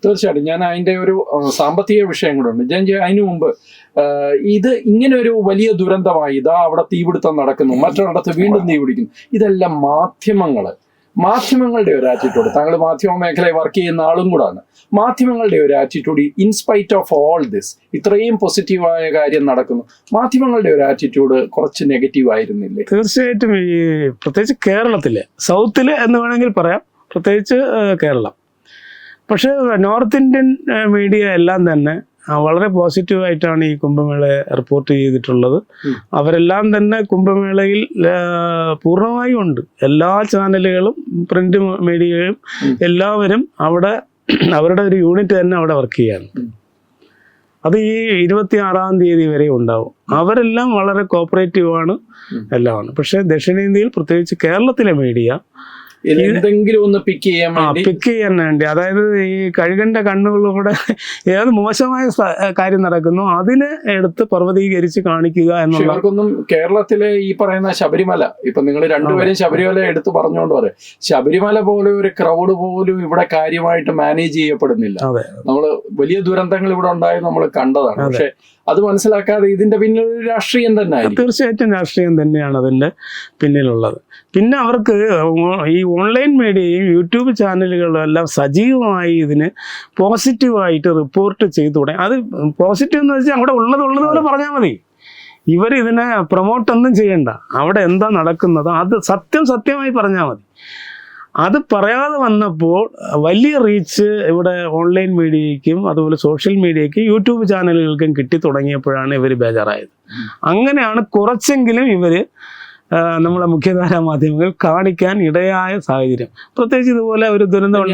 തീർച്ചയായിട്ടും ഞാൻ അതിന്റെ ഒരു സാമ്പത്തിക വിഷയം കൂടെ ഉണ്ട്. ഞാൻ അതിനു മുമ്പ് ഇത് ഇങ്ങനെ ഒരു വലിയ ദുരന്തമായി ഇതാ അവിടെ തീപിടുത്തം നടക്കുന്നു, മറ്റൊരിടത്ത് വീണ്ടും തീപിടിക്കുന്നു, ഇതെല്ലാം മാധ്യമങ്ങളുടെ ഒരു ആറ്റിറ്റ്യൂഡ്. താങ്കൾ മാധ്യമ മേഖലയിൽ വർക്ക് ചെയ്യുന്ന ആളും കൂടാണ്. മാധ്യമങ്ങളുടെ ഒരു attitude in spite of all this, ഇത്രയും പോസിറ്റീവായ കാര്യം നടക്കുന്നു, മാധ്യമങ്ങളുടെ ഒരു ആറ്റിറ്റ്യൂഡ് കുറച്ച് നെഗറ്റീവ് ആയിരുന്നില്ലേ? തീർച്ചയായിട്ടും. ഈ പ്രത്യേകിച്ച് കേരളത്തിലെ സൗത്തില് എന്ന് വേണമെങ്കിൽ പറയാം, പ്രത്യേകിച്ച് കേരളം. പക്ഷേ നോർത്ത് ഇന്ത്യൻ മീഡിയ എല്ലാം തന്നെ വളരെ പോസിറ്റീവായിട്ടാണ് ഈ കുംഭമേളയെ റിപ്പോർട്ട് ചെയ്തിട്ടുള്ളത്. അവരെല്ലാം തന്നെ കുംഭമേളയിൽ പൂർണ്ണമായും ഉണ്ട്. എല്ലാ ചാനലുകളും പ്രിന്റ് മീഡിയയും എല്ലാവരും അവിടെ അവരുടെ ഒരു യൂണിറ്റ് തന്നെ അവിടെ വർക്ക് ചെയ്യാണ്. അത് ഈ 26-ാം തീയതി വരെ ഉണ്ടാവും. അവരെല്ലാം വളരെ കോപ്പറേറ്റീവാണ്, എല്ലാമാണ്. പക്ഷേ ദക്ഷിണേന്ത്യയിൽ പ്രത്യേകിച്ച് കേരളത്തിലെ മീഡിയ എന്തെങ്കിലും ഒന്ന് പിക്ക് ചെയ്യാൻ വേണ്ടി, അതായത് ഈ കഴുകണ്ട കണ്ണുകളിലൂടെ ഏത് മോശമായ കാര്യം നടക്കുന്നു അതിനെ എടുത്ത് പർവ്വതീകരിച്ച് കാണിക്കുക എന്നുള്ളവർക്കൊന്നും. കേരളത്തിലെ ഈ പറയുന്ന ശബരിമല, ഇപ്പൊ നിങ്ങൾ രണ്ടുപേരും ശബരിമല എടുത്ത് പറഞ്ഞുകൊണ്ട് പറയാം, ശബരിമല പോലെ ഒരു ക്രൗഡ് പോലും ഇവിടെ കാര്യമായിട്ട് മാനേജ് ചെയ്യപ്പെടുന്നില്ല. നമ്മള് വലിയ ദുരന്തങ്ങൾ ഇവിടെ ഉണ്ടായത് നമ്മൾ കണ്ടതാണ്. പക്ഷെ അത് മനസ്സിലാക്കാതെ ഇതിന്റെ പിന്നിൽ ഒരു രാഷ്ട്രീയം തന്നെ. തീർച്ചയായിട്ടും രാഷ്ട്രീയം തന്നെയാണ് അതിന്റെ പിന്നിലുള്ളത്. പിന്നെ അവർക്ക് ഈ ഓൺലൈൻ മീഡിയയും യൂട്യൂബ് ചാനലുകളും എല്ലാം സജീവമായി ഇതിന് പോസിറ്റീവായിട്ട് റിപ്പോർട്ട് ചെയ്തു തുടങ്ങി. അത് പോസിറ്റീവ് എന്ന് വെച്ചാൽ അവിടെ ഉള്ളതുപോലെ പറഞ്ഞാൽ മതി. ഇവരിതിനെ പ്രൊമോട്ടൊന്നും ചെയ്യണ്ട. അവിടെ എന്താ നടക്കുന്നത് അത് സത്യമായി പറഞ്ഞാൽ മതി. അത് പറയാതെ വന്നപ്പോൾ വലിയ റീച്ച് ഇവിടെ ഓൺലൈൻ മീഡിയയ്ക്കും അതുപോലെ സോഷ്യൽ മീഡിയയ്ക്കും യൂട്യൂബ് ചാനലുകൾക്കും കിട്ടി തുടങ്ങിയപ്പോഴാണ് ഇവർ ബേജാറായത്. അങ്ങനെയാണ് കുറച്ചെങ്കിലും ഇവര് നമ്മളെ മുഖ്യധാരാ മാധ്യമങ്ങൾ കാണിക്കാൻ ഇടയായ സാഹചര്യം. പ്രത്യേകിച്ച് ഇതുപോലെ ഒരു ദുരന്തം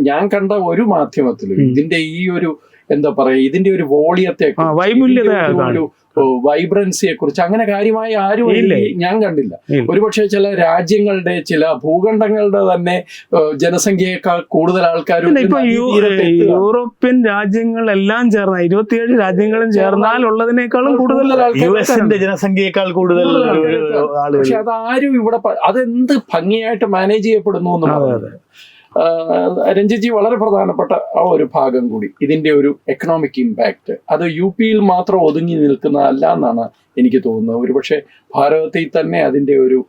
ഞാൻ കണ്ട ഒരു മാധ്യമത്തിലും ഇതിന്റെ ഈ ഒരു എന്താ പറയാ, ഇതിന്റെ ഒരു വോളിയത്തെ, വൈബ്രൻസിയെ കുറിച്ച് അങ്ങനെ കാര്യമായി ആരും ഞാൻ കണ്ടില്ല. ഒരുപക്ഷെ ചില രാജ്യങ്ങളുടെ ചില ഭൂഖണ്ഡങ്ങളുടെ തന്നെ ജനസംഖ്യയേക്കാൾ കൂടുതൽ ആൾക്കാരും ഇപ്പൊ യൂറോപ്യൻ രാജ്യങ്ങളെല്ലാം ചേർന്ന 27 രാജ്യങ്ങളും ചേർന്നാൽ ഉള്ളതിനേക്കാളും കൂടുതൽ യുഎസിന്റെ ജനസംഖ്യയേക്കാൾ കൂടുതൽ. പക്ഷെ അതാരും ഇവിടെ അതെന്ത് ഭംഗിയായിട്ട് മാനേജ് ചെയ്യപ്പെടുന്നു എന്നുള്ളത്. രഞ്ജിത്ജി, വളരെ പ്രധാനപ്പെട്ട ആ ഒരു ഭാഗം കൂടി, ഇതിന്റെ ഒരു എക്കണോമിക് ഇമ്പാക്ട്, അത് യിൽ മാത്രം ഒതുങ്ങി നിൽക്കുന്നതല്ല എന്നാണ് എനിക്ക് തോന്നുന്നത്. ഒരുപക്ഷെ ഭാരതത്തിൽ തന്നെ അതിന്റെ ഒരു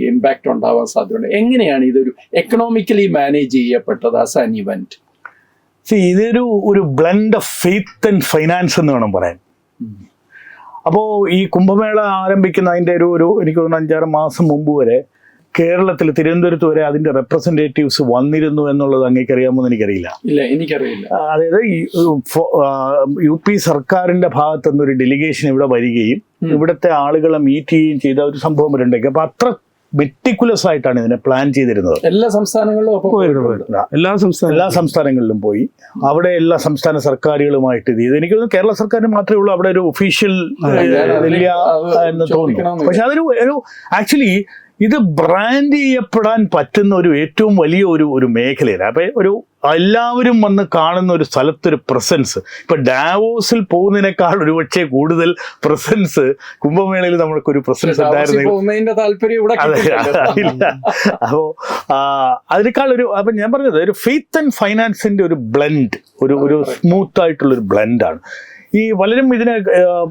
ഇമ്പാക്ട് ഉണ്ടാവാൻ സാധ്യതയുണ്ട്. എങ്ങനെയാണ് ഇതൊരു എക്കണോമിക്കലി മാനേജ് ചെയ്യപ്പെട്ടത് ആസ് ആൻ ഇവന്റ്? ഇതൊരു blend of faith and finance എന്ന് വേണം പറയാൻ. അപ്പോൾ ഈ കുംഭമേള ആരംഭിക്കുന്ന അതിന്റെ ഒരു എനിക്ക് തോന്നുന്നു 5-6 മാസം മുമ്പ് വരെ കേരളത്തിൽ തിരുവനന്തപുരത്ത് വരെ അതിന്റെ റെപ്രസെന്റേറ്റീവ്സ് വന്നിരുന്നു എന്നുള്ളത് അങ്ങേക്കറിയാമോ എന്ന് എനിക്കറിയില്ല. അതായത് UP സർക്കാരിന്റെ ഭാഗത്തു നിന്നൊരു ഡെലിഗേഷൻ ഇവിടെ വരികയും ഇവിടുത്തെ ആളുകളെ മീറ്റ് ചെയ്യുകയും ചെയ്ത ഒരു സംഭവം വരണ്ടേക്ക്. അപ്പൊ അത്ര മെറ്റിക്കുലസ് ആയിട്ടാണ് ഇതിനെ പ്ലാൻ ചെയ്തിരുന്നത്. എല്ലാ സംസ്ഥാനങ്ങളിലും പോയി അവിടെ എല്ലാ സംസ്ഥാന സർക്കാരുകളുമായിട്ട് ഇത് ചെയ്ത്. എനിക്ക് തോന്നുന്നു കേരള സർക്കാരിന് മാത്രമേ ഉള്ളൂ അവിടെ ഒരു ഒഫീഷ്യൽ ഇല്ല എന്ന് തോന്നുന്നു. പക്ഷെ അതൊരു ആക്ച്വലി ഇത് ബ്രാൻഡ് ചെയ്യപ്പെടാൻ പറ്റുന്ന ഒരു ഏറ്റവും വലിയ ഒരു മേഖലയാണ്. അപ്പൊ എല്ലാവരും വന്ന് കാണുന്ന ഒരു സ്ഥലത്തൊരു പ്രസൻസ്, ഇപ്പൊ ഡാവോസിൽ പോകുന്നതിനേക്കാൾ ഒരുപക്ഷെ കൂടുതൽ പ്രസൻസ് കുംഭമേളയിൽ നമ്മൾക്കൊരു പ്രസൻസ് ഉണ്ടായിരുന്നു. അപ്പോ അതിനേക്കാൾ അപ്പൊ ഞാൻ പറഞ്ഞത് ഒരു ഫെയ്ത്ത് ആൻഡ് ഫൈനാൻസിന്റെ ഒരു ബ്ലെൻഡ്, ഒരു സ്മൂത്ത് ആയിട്ടുള്ള ഒരു ബ്ലെൻഡാണ്. ഈ പലരും ഇതിനെ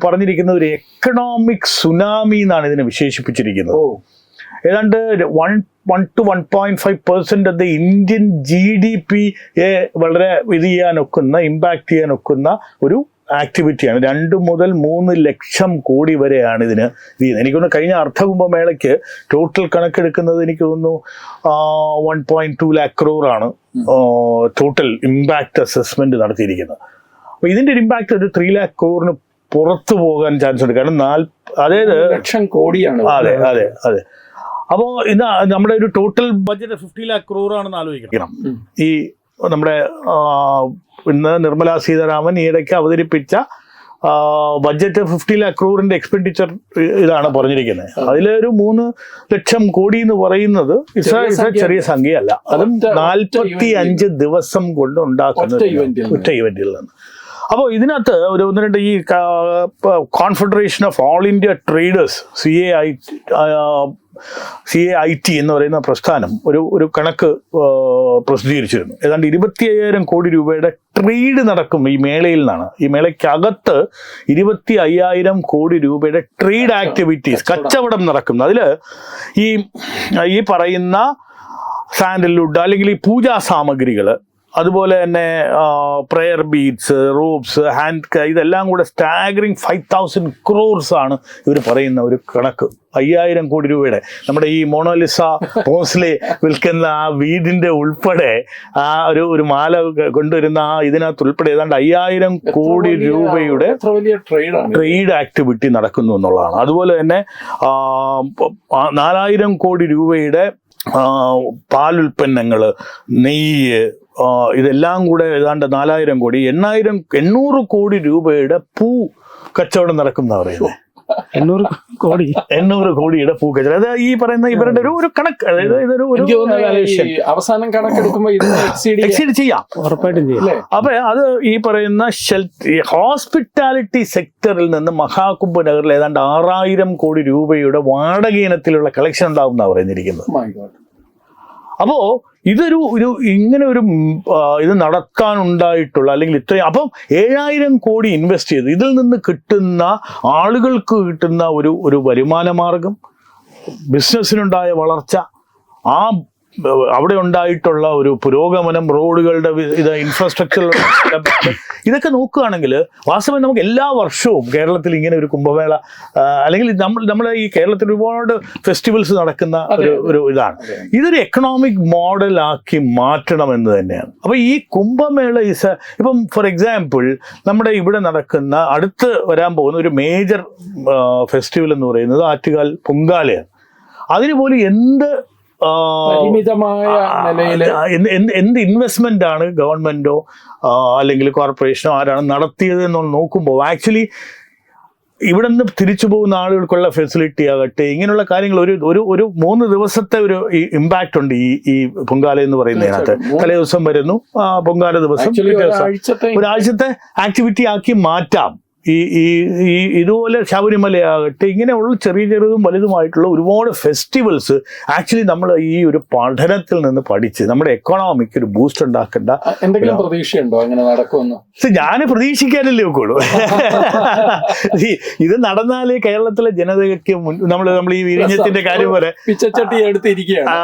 പറഞ്ഞിരിക്കുന്നത് ഒരു എക്കണോമിക് സുനാമി എന്നാണ് ഇതിനെ വിശേഷിപ്പിച്ചിരിക്കുന്നത്. ഏതാണ്ട് 1 to 1.5% ഓഫ് ദ ഇന്ത്യൻ GDP-യെ വളരെ ഇമ്പാക്ട് ചെയ്യാനൊക്കുന്ന ഒരു ആക്ടിവിറ്റിയാണ്. 2 മുതൽ 3 ലക്ഷം കോടി വരെയാണ് ഇതിന് ചെയ്യുന്നത്. എനിക്ക് തോന്നുന്നു കഴിഞ്ഞ അർദ്ധകുംഭമേളയ്ക്ക് ടോട്ടൽ കണക്കെടുക്കുന്നത് എനിക്ക് തോന്നുന്നു 1.2 lakh crore ആണ് ടോട്ടൽ ഇമ്പാക്ട് അസസ്മെന്റ് നടത്തിയിരിക്കുന്നത്. അപ്പൊ ഇതിന്റെ ഒരു ഇമ്പാക്ട് ഒരു 3 lakh crore പുറത്തു പോകാൻ ചാൻസ് ഉണ്ട്. കാരണം 4 ലക്ഷം കോടിയാണ്. അതെ. അപ്പോൾ ഇത് നമ്മുടെ ഒരു ടോട്ടൽ ബഡ്ജറ്റ് 50 lakh crore ആണെന്ന് ആലോചിക്കണം. ഈ നമ്മുടെ ഇന്ന് നിർമ്മലാ സീതാരാമൻ ഈയിടയ്ക്ക് അവതരിപ്പിച്ച ബഡ്ജറ്റ് 50 lakh crore എക്സ്പെൻഡിച്ചർ ഇതാണ് പറഞ്ഞിരിക്കുന്നത്. അതിലൊരു 3 ലക്ഷം കോടി എന്ന് പറയുന്നത് ചെറിയ സംഖ്യയല്ല. അതും 45 ദിവസം കൊണ്ട് ഉണ്ടാക്കുന്ന ഒറ്റ ഇവന്റിൽ നിന്ന്. അപ്പോൾ ഇതിനകത്ത് ഒരു ഒന്ന് രണ്ട് ഈ confederation of all India traders CAIT എന്ന് പറയുന്ന പ്രസ്ഥാനം ഒരു കണക്ക് പ്രസിദ്ധീകരിച്ചിരുന്നു. ഏതാണ്ട് 25,000 കോടി രൂപയുടെ ട്രേഡ് നടക്കും ഈ മേളയിൽ നിന്നാണ്. ഈ മേളയ്ക്കകത്ത് 25,000 കോടി രൂപയുടെ ട്രേഡ് ആക്ടിവിറ്റീസ്, കച്ചവടം നടക്കുന്നു. അതിൽ ഈ പറയുന്ന സാൻഡൽവുഡ് അല്ലെങ്കിൽ ഈ പൂജാ സാമഗ്രികൾ, അതുപോലെ തന്നെ പ്രെയർ ബീഡ്സ്, റോബ്സ്, ഇതെല്ലാം കൂടെ സ്റ്റാഗറിങ് 5,000 crores ആണ് ഇവർ പറയുന്ന ഒരു കണക്ക്. 5,000 കോടി രൂപയുടെ നമ്മുടെ ഈ മോണോലിസ മോസ്ലെ വിൽക്കുന്ന ആ വീടിന്റെ ഉൾപ്പെടെ ആ ഒരു മാല കൊണ്ടുവരുന്ന ആ ഇതിനകത്ത് ഉൾപ്പെടെ ഏതാണ്ട് 5,000 കോടി രൂപയുടെ ട്രേഡ് ആക്ടിവിറ്റി നടക്കുന്നു എന്നുള്ളതാണ്. അതുപോലെ തന്നെ 4,000 കോടി രൂപയുടെ പാലുൽപ്പന്നങ്ങൾ, നെയ്യ്, ഇതെല്ലാം കൂടെ ഏതാണ്ട് 4,000 കോടി, 800 കോടി രൂപയുടെ പൂ കച്ചവടം നടക്കുന്ന പറയുന്നത്. 800 കോടിയുടെ പൂ കച്ചവടം. അത് ഈ പറയുന്ന ഇവരുടെ ഒരു കണക്ക്. അതായത് ഇതൊരു അവസാനം കണക്കെടുക്കുമ്പോൾ എക്സീഡ് ചെയ്യാം, ഉറപ്പായിട്ടും ചെയ്യാം. അപ്പൊ അത് ഈ പറയുന്ന ഹോസ്പിറ്റാലിറ്റി സെക്ടറിൽ നിന്ന് മഹാകുംഭ് നഗറിൽ ഏതാണ്ട് 6,000 കോടി രൂപയുടെ വാടക ഇനത്തിലുള്ള കളക്ഷൻ ഉണ്ടാവും എന്നാണ് പറഞ്ഞിരിക്കുന്നത്. അപ്പോ ഇതൊരു ഇങ്ങനെ ഒരു ഇത് നടക്കാനുണ്ടായിട്ടുള്ള അല്ലെങ്കിൽ ഇത്രയും അപ്പം 7,000 കോടി ഇൻവെസ്റ്റ് ചെയ്ത് ഇതിൽ നിന്ന് കിട്ടുന്ന ആളുകൾക്ക് കിട്ടുന്ന ഒരു വരുമാന മാർഗം, ബിസിനസ്സിനുണ്ടായ വളർച്ച, അവിടെ ഉണ്ടായിട്ടുള്ള ഒരു പുരോഗമനം, റോഡുകളുടെ ഇൻഫ്രാസ്ട്രക്ചർ, ഇതൊക്കെ നോക്കുകയാണെങ്കിൽ വാസ്തവം നമുക്ക് എല്ലാ വർഷവും കേരളത്തിൽ ഇങ്ങനെ ഒരു കുംഭമേള അല്ലെങ്കിൽ നമ്മുടെ ഈ കേരളത്തിൽ ഒരുപാട് ഫെസ്റ്റിവൽസ് നടക്കുന്ന ഒരു ഇതാണ്. ഇതൊരു എക്കണോമിക് മോഡലാക്കി മാറ്റണമെന്ന് തന്നെയാണ്. അപ്പോൾ ഈ കുംഭമേള ഇപ്പം ഫോർ എക്സാമ്പിൾ നമ്മുടെ ഇവിടെ നടക്കുന്ന അടുത്ത് വരാൻ പോകുന്ന ഒരു മേജർ ഫെസ്റ്റിവൽ എന്ന് പറയുന്നത് ആറ്റുകാൽ പൊങ്കാലയാണ്. അതിന് പോലും എന്ത് ഇൻവെസ്റ്റ്മെന്റ് ആണ് ഗവൺമെന്റോ അല്ലെങ്കിൽ കോർപ്പറേഷനോ ആരാണ് നടത്തിയത് എന്ന് നോക്കുമ്പോൾ ആക്ച്വലി ഇവിടെ നിന്ന് തിരിച്ചു പോകുന്ന ആളുകൾക്കുള്ള ഫെസിലിറ്റി ആകട്ടെ, ഇങ്ങനെയുള്ള കാര്യങ്ങൾ ഒരു 3 ദിവസത്തെ ഒരു ഇമ്പാക്റ്റ് ഉണ്ട് ഈ പൊങ്കാല എന്ന് പറയുന്നതിനകത്ത്. തലേ ദിവസം വരുന്നു, പൊങ്കാല ദിവസം ഒരാഴ്ചത്തെ ആക്ടിവിറ്റി ആക്കി മാറ്റാം. ഇതുപോലെ ശബരിമലയാകട്ടെ, ഇങ്ങനെയുള്ള ചെറുതും വലുതുമായിട്ടുള്ള ഒരുപാട് ഫെസ്റ്റിവൽസ് ആക്ച്വലി നമ്മൾ ഈ ഒരു പഠനത്തിൽ നിന്ന് പഠിച്ച് നമ്മുടെ എക്കണോമിക്ക് ഒരു ബൂസ്റ്റ് ഉണ്ടാക്കേണ്ട എന്തെങ്കിലും പ്രതീക്ഷയുണ്ടോ അങ്ങനെ നടക്കുമെന്ന്? ഞാൻ പ്രതീക്ഷിക്കാനല്ലേ ഒക്കുള്ളൂ. ഇത് നടന്നാലേ കേരളത്തിലെ ജനതയ്ക്ക് നമ്മൾ ഈ വിഴിഞ്ഞത്തിന്റെ കാര്യം പോലെ പിച്ചച്ചട്ടി എടുത്തിരിക്കുകയാണ്,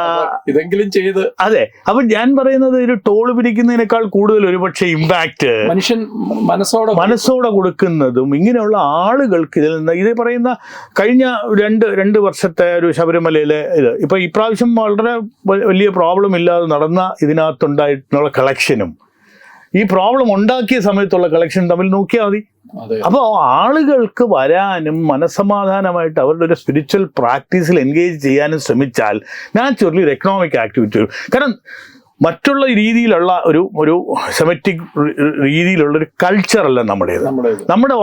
ഇതെങ്കിലും ചെയ്ത്. അതെ, അപ്പൊ ഞാൻ പറയുന്നത് ഒരു ടോള് പിരിക്കുന്നതിനേക്കാൾ കൂടുതൽ ഒരുപക്ഷെ ഇമ്പാക്ട് മനുഷ്യൻ മനസ്സോടെ കൊടുക്കുന്നത് ഇങ്ങനെയുള്ള ആളുകൾക്ക് ഇതിൽ നിന്ന് ഇത് പറയുന്ന കഴിഞ്ഞ രണ്ട് വർഷത്തെ ഒരു ശബരിമലയിലെ ഇപ്പൊ ഇപ്രാവശ്യം വളരെ വലിയ പ്രോബ്ലം ഇല്ലാതെ നടന്ന ഇതിനകത്തുണ്ടായിട്ടുള്ള കളക്ഷനും ഈ പ്രോബ്ലം ഉണ്ടാക്കിയ സമയത്തുള്ള കളക്ഷൻ തമ്മിൽ നോക്കിയാൽ മതി. അപ്പോൾ ആളുകൾക്ക് വരാനും മനസ്സമാധാനമായിട്ട് അവരുടെ ഒരു സ്പിരിച്വൽ പ്രാക്ടീസിൽ എൻഗേജ് ചെയ്യാനും ശ്രമിച്ചാൽ നാച്ചുറലി ഒരു എക്കണോമിക് ആക്ടിവിറ്റി വരും. കാരണം മറ്റുള്ള രീതിയിലുള്ള ഒരു സെമറ്റിക് രീതിയിലുള്ള ഒരു കൾച്ചറല്ല നമ്മുടെ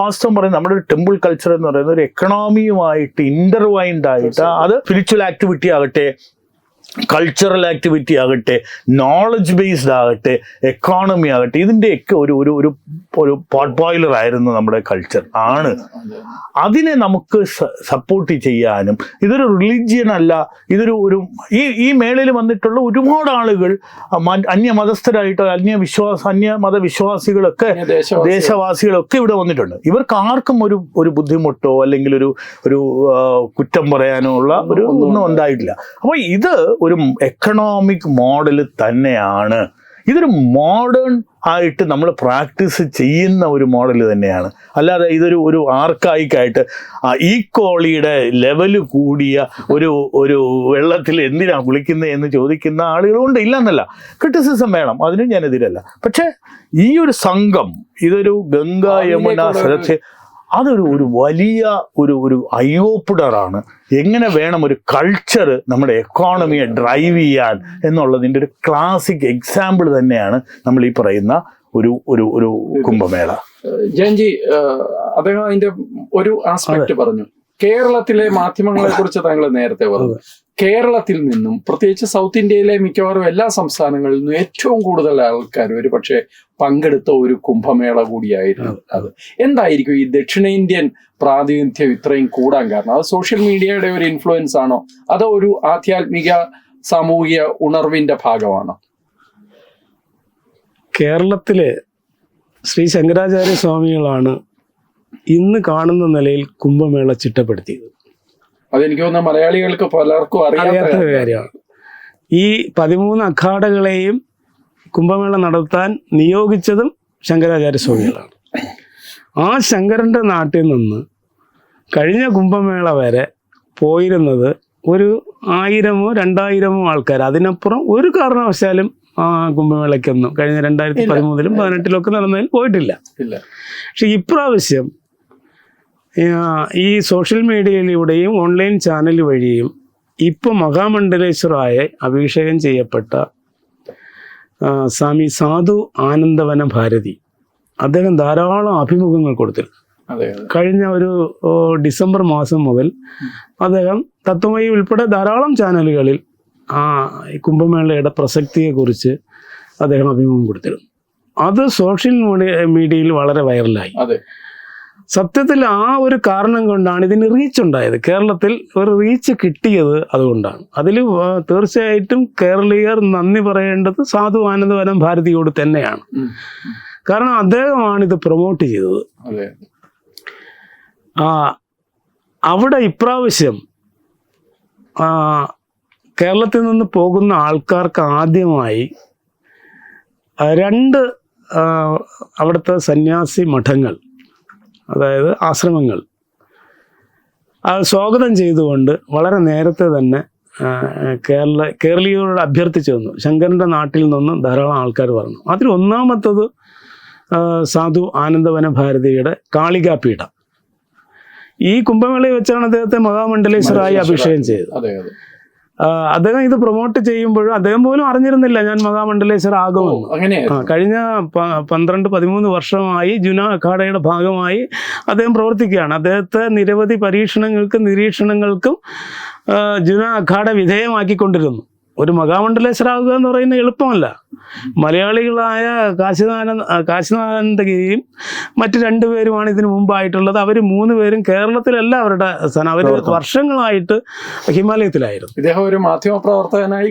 വാസ്തവം പറയുന്നത്. നമ്മുടെ ഒരു ടെമ്പിൾ കൾച്ചർ എന്ന് പറയുന്നത് ഒരു എക്കണോമിയുമായിട്ട് ഇന്റർവൈൻഡ് ആയിട്ട്, അത് സ്പിരിച്വൽ ആക്ടിവിറ്റി ആകട്ടെ, കൾച്ചറൽ ആക്ടിവിറ്റി ആകട്ടെ, നോളജ് ബേസ്ഡ് ആകട്ടെ, എക്കോണമി ആകട്ടെ, ഇതിൻ്റെയൊക്കെ ഒരു പോട്ട് ബോയിലർ ആയിരുന്നു നമ്മുടെ കൾച്ചർ ആണ്. അതിനെ നമുക്ക് സപ്പോർട്ട് ചെയ്യാനും, ഇതൊരു റിലീജിയൻ അല്ല, ഇതൊരു ഈ മേളയിൽ വന്നിട്ടുള്ള ഒരുപാട് ആളുകൾ അന്യമതസ്ഥരായിട്ട് അന്യമതവിശ്വാസികളൊക്കെ ദേശവാസികളൊക്കെ ഇവിടെ വന്നിട്ടുണ്ട്. ഇവർക്ക് ആർക്കും ഒരു ബുദ്ധിമുട്ടോ അല്ലെങ്കിൽ ഒരു കുറ്റം പറയാനോ ഉള്ള ഒന്നും ഉണ്ടായിട്ടില്ല. അപ്പോൾ ഇത് ഒരു എക്കണോമിക് മോഡൽ തന്നെയാണ്. ഇതൊരു മോഡേൺ ആയിട്ട് നമ്മൾ പ്രാക്ടീസ് ചെയ്യുന്ന ഒരു മോഡൽ തന്നെയാണ്. അല്ലാതെ ഒരു ആർക്കായിക്കായിട്ട് ഈക്വളിയുടെ ലെവല് കൂടിയ ഒരു വെള്ളത്തിൽ എന്തിനാ കുളിക്കുന്നത് എന്ന് ചോദിക്കുന്ന ആളുകളുണ്ട്. ഇല്ലെന്നല്ല, ക്രിറ്റിസിസം വേണം, അതിനും ഞാൻ എതിരല്ല. പക്ഷെ ഈ ഒരു സംഘം ഇതൊരു ഗംഗ യമുന സരസ്വതി അതൊരു വലിയ ഒരു ഐ ഓപ്പണറാണ്. എങ്ങനെ വേണം ഒരു കൾച്ചർ നമ്മുടെ എക്കോണമിയെ ഡ്രൈവ് ചെയ്യാൻ എന്നുള്ളതിൻ്റെ ഒരു ക്ലാസിക് എക്സാമ്പിൾ തന്നെയാണ് നമ്മൾ ഈ പറയുന്ന ഒരു കുംഭമേള. ജയൻജി, അദ്ദേഹം അതിന്റെ ഒരു ആസ്പെക്ട് പറഞ്ഞു, കേരളത്തിലെ മാധ്യമങ്ങളെ കുറിച്ച് താങ്കൾ നേരത്തെ പറഞ്ഞു. കേരളത്തിൽ നിന്നും പ്രത്യേകിച്ച് സൗത്ത് ഇന്ത്യയിലെ മിക്കവാറും എല്ലാ സംസ്ഥാനങ്ങളിൽ നിന്നും ഏറ്റവും കൂടുതൽ ആൾക്കാർ ഒരു പക്ഷേ പങ്കെടുത്ത ഒരു കുംഭമേള കൂടിയായിരുന്നു അത്. എന്തായിരിക്കും ഈ ദക്ഷിണേന്ത്യൻ പ്രാതിനിധ്യം ഇത്രയും കൂടാൻ കാരണം? അത് സോഷ്യൽ മീഡിയയുടെ ഒരു ഇൻഫ്ലുവൻസ് ആണോ, അതോ ഒരു ആധ്യാത്മിക സാമൂഹിക ഉണർവിന്റെ ഭാഗമാണോ? കേരളത്തിലെ ശ്രീ ശങ്കരാചാര്യ സ്വാമികളാണ് ഇന്ന് കാണുന്ന നിലയിൽ കുംഭമേള ചിട്ടപ്പെടുത്തിയത്. അതെനിക്ക് തോന്നുന്നു മലയാളികൾക്ക് പലർക്കും അറിയാത്ത കാര്യമാണ്. ഈ 13 അഖാഡകളെയും കുംഭമേള നടത്താൻ നിയോഗിച്ചതും ശങ്കരാചാര്യ സ്വാമികളാണ്. ആ ശങ്കരൻ്റെ നാട്ടിൽ നിന്ന് കഴിഞ്ഞ കുംഭമേള വരെ പോയിരുന്നത് ഒരു 1000-ഓ 2000-ഓ ആൾക്കാർ. അതിനപ്പുറം ഒരു കാരണവശാലും ആ കുംഭമേളയ്ക്കൊന്നും കഴിഞ്ഞ 2013-ലും 2018-ലും ഒക്കെ നടന്നതിൽ പോയിട്ടില്ല. പക്ഷെ ഇപ്രാവശ്യം ഈ സോഷ്യൽ മീഡിയയിലൂടെയും ഓൺലൈൻ ചാനൽ വഴിയും ഇപ്പോൾ മഹാമണ്ഡലേശ്വറായി അഭിഷേകം ചെയ്യപ്പെട്ട സ്വാമി സാധു ആനന്ദവന ഭാരതി അദ്ദേഹം ധാരാളം അഭിമുഖങ്ങൾ കൊടുത്തിരുന്നു. കഴിഞ്ഞ ഒരു ഡിസംബർ മാസം മുതൽ അദ്ദേഹം തത്വമയി ഉൾപ്പെടെ ധാരാളം ചാനലുകളിൽ കുംഭമേളയുടെ പ്രസക്തിയെക്കുറിച്ച് അദ്ദേഹം അഭിമുഖം കൊടുത്തിരുന്നു. അത് സോഷ്യൽ മീഡിയയിൽ വളരെ വൈറലായി. സത്യത്തിൽ ആ ഒരു കാരണം കൊണ്ടാണ് ഇതിന് റീച്ച് ഉണ്ടായത്. കേരളത്തിൽ ഒരു റീച്ച് കിട്ടിയത് അതുകൊണ്ടാണ്. അതിൽ തീർച്ചയായിട്ടും കേരളീയർ നന്ദി പറയേണ്ടത് സാധു ആനന്ദവനം ഭാരതിയോട് തന്നെയാണ്. കാരണം അദ്ദേഹമാണ് ഇത് പ്രൊമോട്ട് ചെയ്തത്. അവിടെ ഇപ്രാവശ്യം കേരളത്തിൽ നിന്ന് പോകുന്ന ആൾക്കാർക്ക് ആദ്യമായി 2 അവിടുത്തെ സന്യാസി മഠങ്ങൾ, അതായത് ആശ്രമങ്ങൾ, അത് സ്വാഗതം ചെയ്തുകൊണ്ട് വളരെ നേരത്തെ തന്നെ കേരളീയരോട് അഭ്യർത്ഥിച്ചു വന്നു. ശങ്കരൻ്റെ നാട്ടിൽ നിന്ന് ധാരാളം ആൾക്കാർ പറഞ്ഞു. അതിൽ ഒന്നാമത്തത് സാധു ആനന്ദവന ഭാരതിയുടെ കാളികാപീഠം. ഈ കുംഭമേളയിൽ വെച്ചാണ് അദ്ദേഹത്തെ മഹാമണ്ഡലേശ്വരായി അഭിഷേകം ചെയ്തത്. അദ്ദേഹം ഇത് പ്രൊമോട്ട് ചെയ്യുമ്പോഴും അദ്ദേഹം പോലും അറിഞ്ഞിരുന്നില്ല ഞാൻ മഹാമണ്ഡലേശ്വർ ആകുമെന്ന്. കഴിഞ്ഞ 12-13 വർഷമായി ജുന അഖാഡയുടെ ഭാഗമായി അദ്ദേഹം പ്രവർത്തിക്കുകയാണ്. അദ്ദേഹത്തെ നിരവധി പരീക്ഷണങ്ങൾക്കും നിരീക്ഷണങ്ങൾക്കും ജുന അഖാഡ വിധേയമാക്കിക്കൊണ്ടിരുന്നു. ഒരു മഹാമണ്ഡലേശ്വരാകുക എന്ന് പറയുന്നത് എളുപ്പമല്ല. മലയാളികളായ കാശിനാഥഗിരിയും മറ്റ് 2 പേരുമാണ് ഇതിനു മുമ്പായിട്ടുള്ളത്. അവർ 3 പേരും കേരളത്തിലല്ല അവരുടെ സ്ഥാനം. അവർ വർഷങ്ങളായിട്ട് ഹിമാലയത്തിലായിരുന്നു. ഇദ്ദേഹം ഒരു മാധ്യമ പ്രവർത്തകനായി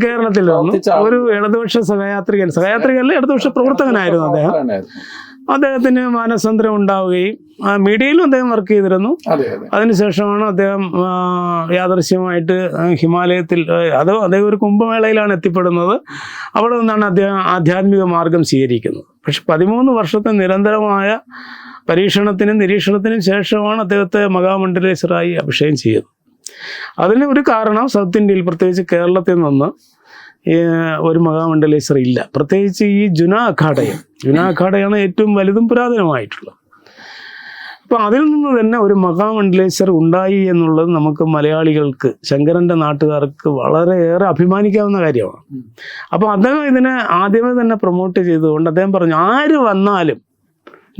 കേരളത്തിൽ വന്നു. ഒരു ഇടതുപക്ഷ സഹയാത്രികല്ല ഇടതുപക്ഷ പ്രവർത്തകനായിരുന്നു അദ്ദേഹം. അദ്ദേഹത്തിന് മാനസാന്തരം ഉണ്ടാവുകയും മീഡിയയിലും അദ്ദേഹം വർക്ക് ചെയ്തിരുന്നു. അതിനുശേഷമാണ് അദ്ദേഹം യാദൃശ്യമായിട്ട് ഹിമാലയത്തിൽ അദ്ദേഹം ഒരു കുംഭമേളയിലാണ് എത്തിപ്പെടുന്നത്. അവിടെ നിന്നാണ് അദ്ദേഹം ആധ്യാത്മിക മാർഗം സ്വീകരിക്കുന്നത്. പക്ഷെ 13 വർഷത്തെ നിരന്തരമായ പരീക്ഷണത്തിനും നിരീക്ഷണത്തിനും ശേഷമാണ് അദ്ദേഹത്തെ മഹാമണ്ഡലേശ്വരായി അഭിഷേകം ചെയ്തത്. അതിന് ഒരു കാരണം സൗത്ത് ഇന്ത്യയിൽ പ്രത്യേകിച്ച് കേരളത്തിൽ നിന്ന് ഒരു മഹാമണ്ഡലേശ്വർ ഇല്ല. പ്രത്യേകിച്ച് ഈ ജുന അഖാഡയാണ് ഏറ്റവും വലുതും പുരാതനമായിട്ടുള്ളത്. അപ്പോൾ അതിൽ നിന്ന് തന്നെ ഒരു മഹാമണ്ഡലേശ്വർ ഉണ്ടായി എന്നുള്ളത് നമുക്ക് മലയാളികൾക്ക്, ശങ്കരൻ്റെ നാട്ടുകാർക്ക് വളരെയേറെ അഭിമാനിക്കാവുന്ന കാര്യമാണ്. അപ്പോൾ അദ്ദേഹം ഇതിനെ ആദ്യമേ തന്നെ പ്രൊമോട്ട് ചെയ്തുകൊണ്ട് അദ്ദേഹം പറഞ്ഞു, ആര് വന്നാലും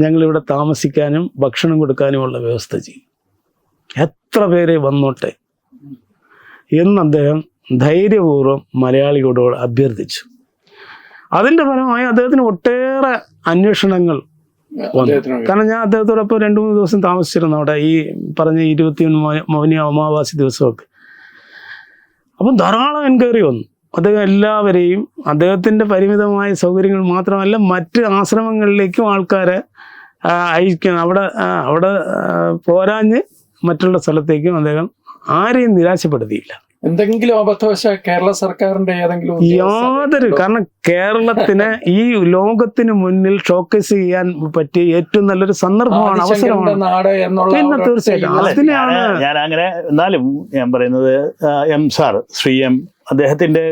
ഞങ്ങളിവിടെ താമസിക്കാനും ഭക്ഷണം കൊടുക്കാനുമുള്ള വ്യവസ്ഥ ചെയ്യും, എത്ര പേരെ വന്നോട്ടെ എന്ന് അദ്ദേഹം ധൈര്യപൂർവ്വം മലയാളികളോട് അഭ്യർത്ഥിച്ചു. അതിൻ്റെ ഫലമായി അദ്ദേഹത്തിന് ഒട്ടേറെ അന്വേഷണങ്ങൾ വന്നു. കാരണം ഞാൻ അദ്ദേഹത്തോടൊപ്പം 2-3 ദിവസം താമസിച്ചിരുന്നു അവിടെ, ഈ പറഞ്ഞ 21 മൗനി അമാവാസി ദിവസമൊക്കെ. അപ്പം ധാരാളം എൻക്വയറി വന്നു. അദ്ദേഹം എല്ലാവരെയും അദ്ദേഹത്തിൻ്റെ പരിമിതമായ സൗകര്യങ്ങൾ മാത്രമല്ല മറ്റ് ആശ്രമങ്ങളിലേക്കും ആൾക്കാരെ അയക്കണം. അവിടെ പോരാഞ്ഞ് മറ്റുള്ള സ്ഥലത്തേക്കും അദ്ദേഹം ആരെയും നിരാശപ്പെടുത്തിയില്ല. എന്തെങ്കിലും അബദ്ധവശാൽ കേരള സർക്കാരിന്റെ ഏതെങ്കിലും യാതൊരു കാരണം കേരളത്തിന് ഈ ലോകത്തിന് മുന്നിൽ ഷോക്കേസ് ചെയ്യാൻ പറ്റിയ ഏറ്റവും നല്ലൊരു സന്ദർഭമാണ്, അവസരമാണ്. പിന്നെ തീർച്ചയായിട്ടും അതിനെയാണ് ഞാൻ അങ്ങനെ. എന്നാലും ഞാൻ പറയുന്നത് ശ്രീ എം അദ്ദേഹത്തിന്റെ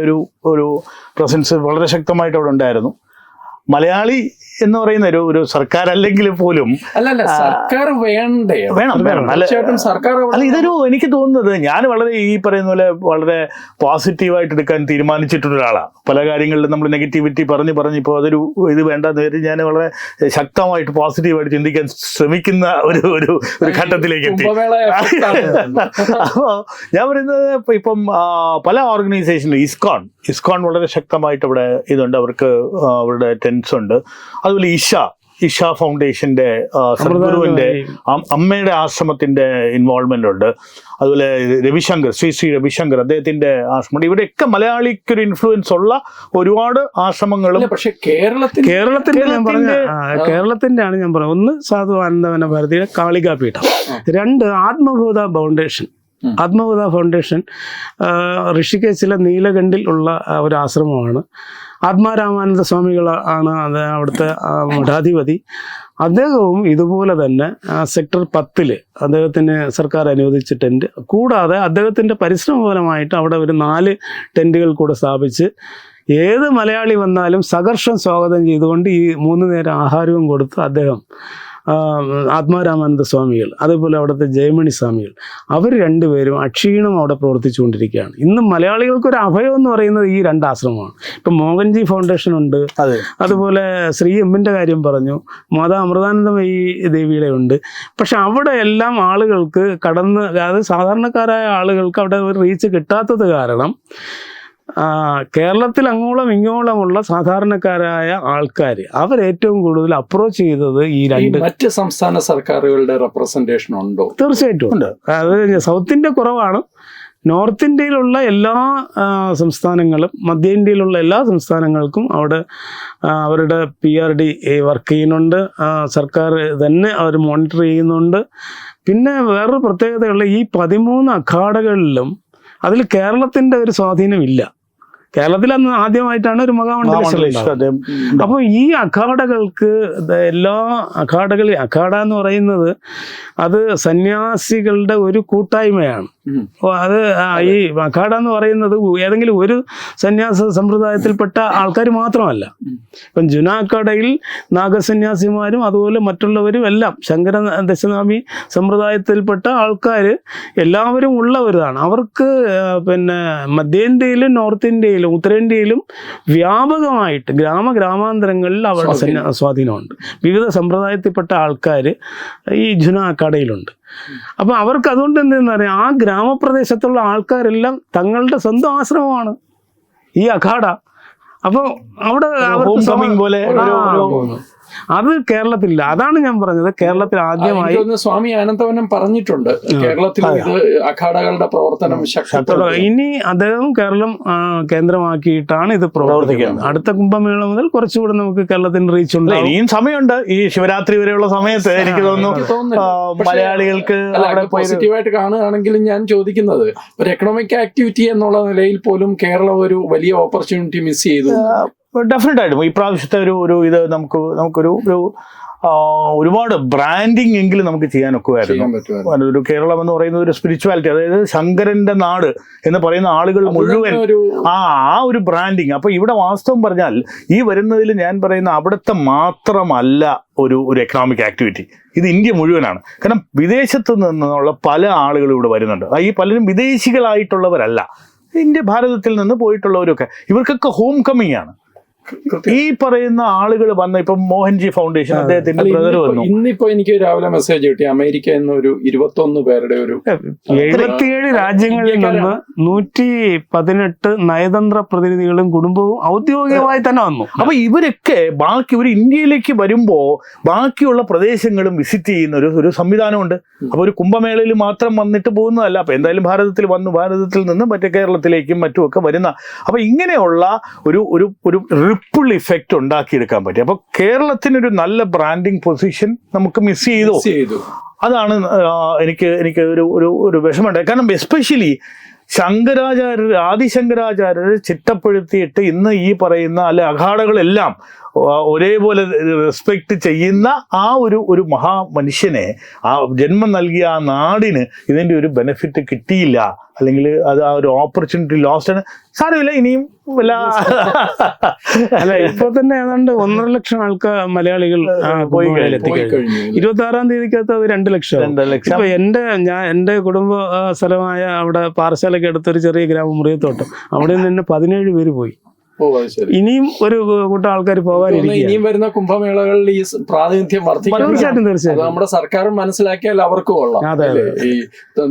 ഒരു പ്രസൻസ് വളരെ ശക്തമായിട്ട് അവിടെ ഉണ്ടായിരുന്നു. മലയാളി എന്ന് പറയുന്ന ഒരു സർക്കാർ അല്ലെങ്കിൽ പോലും അല്ലല്ല സർക്കാർ വേണ്ടേ? വേണം അല്ല തീർച്ചയായിട്ടും സർക്കാർ അല്ല ഇതൊരു എനിക്ക് തോന്നുന്നത് ഞാൻ വളരെ ഈ പറയുന്ന പോലെ വളരെ പോസിറ്റീവായിട്ട് എടുക്കാൻ തീരുമാനിച്ചിട്ടുള്ള ഒരാളാണ്. പല കാര്യങ്ങളിലും നമ്മൾ നെഗറ്റിവിറ്റി പറഞ്ഞ് ഇപ്പോൾ അതൊരു ഇത് വേണ്ടെന്ന് കരുതി ഞാൻ വളരെ ശക്തമായിട്ട് പോസിറ്റീവായിട്ട് ചിന്തിക്കാൻ ശ്രമിക്കുന്ന ഒരു ഘട്ടത്തിലേക്ക് എത്തി. അപ്പോൾ ഞാൻ പറയുന്നത് ഇപ്പം പല ഓർഗനൈസേഷനും ഇസ്കോൺ വളരെ ശക്തമായിട്ട് ഇവിടെ ഇതുണ്ട്. അവർക്ക് അവരുടെ ടെൻസ് ഉണ്ട്. അതുപോലെ ഇഷ ഫൗണ്ടേഷന്റെ സദ്ഗുരുവിന്റെ അമ്മയുടെ ആശ്രമത്തിന്റെ ഇൻവോൾവ്മെന്റ് ഉണ്ട്. അതുപോലെ ശ്രീ രവിശങ്കർ അദ്ദേഹത്തിന്റെ ആശ്രമം. ഇവിടെയൊക്കെ മലയാളിക്കൊരു ഇൻഫ്ലുവൻസ് ഉള്ള ഒരുപാട് ആശ്രമങ്ങളും. പക്ഷെ കേരളത്തിന്റെ ആണ് ഞാൻ പറഞ്ഞത്. ഒന്ന് സാധു ആനന്ദവന ഭാരതിയുടെ കാളികാപീഠം, 2 ആത്മബോധ ഫൗണ്ടേഷൻ ഋഷികേശിലെ നീലകണ്ഠിൽ ഉള്ള ഒരു ആശ്രമമാണ്. ആത്മാരാമാനന്ദ സ്വാമികൾ ആണ് അത് അവിടുത്തെ മഠാധിപതി. അദ്ദേഹവും ഇതുപോലെ തന്നെ സെക്ടർ 10 അദ്ദേഹത്തിന് സർക്കാർ അനുവദിച്ച ടെൻറ്റ്, കൂടാതെ അദ്ദേഹത്തിൻ്റെ പരിശ്രമഫലമായിട്ട് അവിടെ ഒരു 4 ടെൻറ്റുകൾ കൂടെ സ്ഥാപിച്ച് ഏത് മലയാളി വന്നാലും സഹർഷം സ്വാഗതം ചെയ്തുകൊണ്ട് ഈ 3 നേരം ആഹാരവും കൊടുത്ത് അദ്ദേഹം ആത്മാരാമാനന്ദ സ്വാമികൾ, അതേപോലെ അവിടുത്തെ ജയമണി സ്വാമികൾ, അവർ 2 പേരും അക്ഷീണം അവിടെ പ്രവർത്തിച്ചുകൊണ്ടിരിക്കുകയാണ്. ഇന്ന് മലയാളികൾക്കൊരു അഭയം എന്ന് പറയുന്നത് ഈ 2 ആശ്രമമാണ്. ഇപ്പം മോഹൻജി ഫൗണ്ടേഷൻ ഉണ്ട്, അതുപോലെ ശ്രീ എമ്മിൻ്റെ കാര്യം പറഞ്ഞു, മാതാ അമൃതാനന്ദമയി ദേവിയുടെ ഉണ്ട്. പക്ഷെ അവിടെ എല്ലാം ആളുകൾക്ക് അതായത് സാധാരണക്കാരായ ആളുകൾക്ക് അവിടെ ഒരു റീച്ച് കിട്ടാത്തത് കാരണം കേരളത്തിൽ അങ്ങോളം ഇങ്ങോളമുള്ള സാധാരണക്കാരായ ആൾക്കാർ അവരേറ്റവും കൂടുതൽ അപ്രോച്ച് ചെയ്തത് ഈ 2 മറ്റ് സംസ്ഥാന സർക്കാരുകളുടെ റെപ്രസെന്റേഷൻ ഉണ്ടോ? തീർച്ചയായിട്ടും ഉണ്ട്. അത് സൗത്ത് ഇന്ത്യ കുറവാണ്. നോർത്ത് ഇന്ത്യയിലുള്ള എല്ലാ സംസ്ഥാനങ്ങളും മധ്യ ഇന്ത്യയിലുള്ള എല്ലാ സംസ്ഥാനങ്ങൾക്കും അവിടെ അവരുടെ PRD വർക്ക് ചെയ്യുന്നുണ്ട്. സർക്കാർ തന്നെ അവർ മോണിറ്റർ ചെയ്യുന്നുണ്ട്. പിന്നെ വേറൊരു പ്രത്യേകതയുള്ള ഈ 13 അഖാഡകളിലും അതിൽ കേരളത്തിൻ്റെ ഒരു സ്വാധീനമില്ല. കേരളത്തിൽ അന്ന് ആദ്യമായിട്ടാണ് ഒരു മഹാമണ്ഡലേശ്വരം. അപ്പോൾ ഈ അഖാഡകൾക്ക് എല്ലാ അഖാഡ എന്ന് പറയുന്നത് അത് സന്യാസികളുടെ ഒരു കൂട്ടായ്മയാണ്. അത് ഈ അഖാഡ എന്ന് പറയുന്നത് ഏതെങ്കിലും ഒരു സന്യാസ സമ്പ്രദായത്തിൽപ്പെട്ട ആൾക്കാർ മാത്രമല്ല. ഇപ്പം ജുന അഖാഡയിൽ നാഗസന്യാസിമാരും അതുപോലെ മറ്റുള്ളവരും എല്ലാം ശങ്കര ദശനാമി സമ്പ്രദായത്തിൽപ്പെട്ട ആൾക്കാർ എല്ലാവരും ഉള്ളവരാണ്. അവർക്ക് പിന്നെ മധ്യേന്ത്യയിലും നോർത്ത് ഇന്ത്യയിലും ഉത്തരേന്ത്യയിലും വ്യാപകമായിട്ട് ഗ്രാമാന്തരങ്ങളിൽ അവരുടെ സ്വാധീനമുണ്ട്. വിവിധ സമ്പ്രദായത്തിൽപ്പെട്ട ആൾക്കാർ ഈ ജുന അഖാഡയിലുണ്ട്. അപ്പം അവർക്ക് അതുകൊണ്ട് എന്തെന്ന് പറയാം, ആ ഗ്രാമപ്രദേശത്തുള്ള ആൾക്കാരെല്ലാം തങ്ങളുടെ സ്വന്തം ആശ്രമമാണ് ഈ അഖാഡ. അപ്പോൾ അവിടെ അത് കേരളത്തിലില്ല. അതാണ് ഞാൻ പറഞ്ഞത്, കേരളത്തിൽ ആദ്യമായി സ്വാമി ആനന്ദവനം പറഞ്ഞിട്ടുണ്ട് കേരളത്തിൽ അഖാഡകളുടെ പ്രവർത്തനം ശക്തമാണ്. ഇനി അദ്ദേഹം കേരളം കേന്ദ്രമാക്കിയിട്ടാണ് ഇത് പ്രവർത്തിക്കുന്നത്. അടുത്ത കുംഭമേള മുതൽ കുറച്ചുകൂടെ നമുക്ക് കേരളത്തിന് റീച്ച് ഉണ്ട്. ഇനിയും സമയമുണ്ട്. ഈ ശിവരാത്രി വരെയുള്ള സമയത്ത് എനിക്ക് തോന്നുന്നു മലയാളികൾക്ക് പോസിറ്റീവായിട്ട് കാണുകയാണെങ്കിലും ഞാൻ ചോദിക്കുന്നത് ഒരു എക്കണോമിക് ആക്ടിവിറ്റി എന്നുള്ള നിലയിൽ പോലും കേരളം ഒരു വലിയ ഓപ്പർച്യൂണിറ്റി മിസ് ചെയ്തു. ഡെഫിനറ്റായിട്ടും ഈ പ്രാവശ്യത്തെ ഇത് നമുക്കൊരു ഒരുപാട് ബ്രാൻഡിങ് എങ്കിലും നമുക്ക് ചെയ്യാനൊക്കെ ആയിരുന്നു. ഒരു കേരളം എന്ന് പറയുന്ന ഒരു സ്പിരിച്വാലിറ്റി, അതായത് ശങ്കരന്റെ നാട് എന്ന് പറയുന്ന ആളുകൾ മുഴുവൻ ആ ഒരു ബ്രാൻഡിങ്. അപ്പൊ ഇവിടെ വാസ്തവം പറഞ്ഞാൽ ഈ വരുന്നതിൽ ഞാൻ പറയുന്ന അവിടുത്തെ മാത്രമല്ല ഒരു എക്കണോമിക് ആക്ടിവിറ്റി, ഇത് ഇന്ത്യ മുഴുവനാണ്. കാരണം വിദേശത്ത് നിന്നുള്ള പല ആളുകളും ഇവിടെ വരുന്നുണ്ട്. ഈ പലരും വിദേശികളായിട്ടുള്ളവരല്ല, ഭാരതത്തിൽ നിന്ന് പോയിട്ടുള്ളവരൊക്കെ. ഇവർക്കൊക്കെ ഹോം കമ്മിങ് ആണ് ഈ പറയുന്ന ആളുകൾ വന്ന. ഇപ്പം മോഹൻജി ഫൗണ്ടേഷൻ അദ്ദേഹത്തിന്റെ ബ്രദർ വന്നു. ഇന്നിപ്പോ എനിക്ക് രാവിലെ മെസ്സേജ് കിട്ടി, അമേരിക്ക എന്നൊരു 21 പേരുടെ 77 രാജ്യങ്ങളിൽ നിന്ന് 118 നയതന്ത്ര പ്രതിനിധികളും കുടുംബവും ഔദ്യോഗികമായി തന്നെ വന്നു. അപ്പൊ ഇവരൊക്കെ ഒരു ഇന്ത്യയിലേക്ക് വരുമ്പോ ബാക്കിയുള്ള പ്രദേശങ്ങളും വിസിറ്റ് ചെയ്യുന്ന ഒരു സംവിധാനമുണ്ട്. അപ്പൊ ഒരു കുംഭമേളയിൽ മാത്രം വന്നിട്ട് പോകുന്നതല്ല. അപ്പൊ എന്തായാലും ഭാരതത്തിൽ വന്നു, ഭാരതത്തിൽ നിന്ന് മറ്റേ കേരളത്തിലേക്കും മറ്റുമൊക്കെ വരുന്ന. അപ്പൊ ഇങ്ങനെയുള്ള ഒരു റിപ്പിൾ ഇഫക്റ്റ് ഉണ്ടാക്കിയെടുക്കാൻ പറ്റി. അപ്പൊ കേരളത്തിനൊരു നല്ല ബ്രാൻഡിങ് പൊസിഷൻ നമുക്ക് മിസ് ചെയ്തു. അതാണ് എനിക്ക് ഒരു വിഷമമുണ്ട്. കാരണം എസ്പെഷ്യലി ആദിശങ്കരാചാര്യർ ചിട്ടപ്പെടുത്തിയിട്ട് ഇന്ന് ഈ പറയുന്ന അഖാഡകളെല്ലാം ഒരേപോലെ റെസ്പെക്ട് ചെയ്യുന്ന ആ ഒരു മഹാമനുഷ്യനെ, ആ ജന്മം നൽകിയ ആ നാടിന് ഇതിൻ്റെ ഒരു ബെനിഫിറ്റ് കിട്ടിയില്ല, അല്ലെങ്കിൽ അത് ആ ഒരു ഓപ്പർച്യൂണിറ്റി ലോസ്റ്റ് ആണ്. സാരമില്ല, ഇനിയും അല്ല ഇപ്പൊ തന്നെ ഏതാണ്ട് 1.5 ലക്ഷം ആൾക്കാർ മലയാളികൾ എത്തിക്കഴിഞ്ഞു. 26-ാം തീയതിക്കകത്ത് അത് 2 ലക്ഷം. ഇപ്പൊ എന്റെ കുടുംബ സ്ഥലമായ അവിടെ പാറശാലയ്ക്ക് അടുത്തൊരു ചെറിയ ഗ്രാമം മുറിയത്തോട്ടം, അവിടെ നിന്ന് തന്നെ 17 പേര് പോയി. ഇനിയും ഒരു കൂട്ടം ആൾക്കാർ പോകാനിരിക്കും. ഇനിയും വരുന്ന കുംഭമേളകളിൽ ഈ പ്രാതിനിധ്യം തീർച്ചയായിട്ടും നമ്മുടെ സർക്കാർ മനസ്സിലാക്കിയാൽ അവർക്ക് കൊള്ളാം. ഈ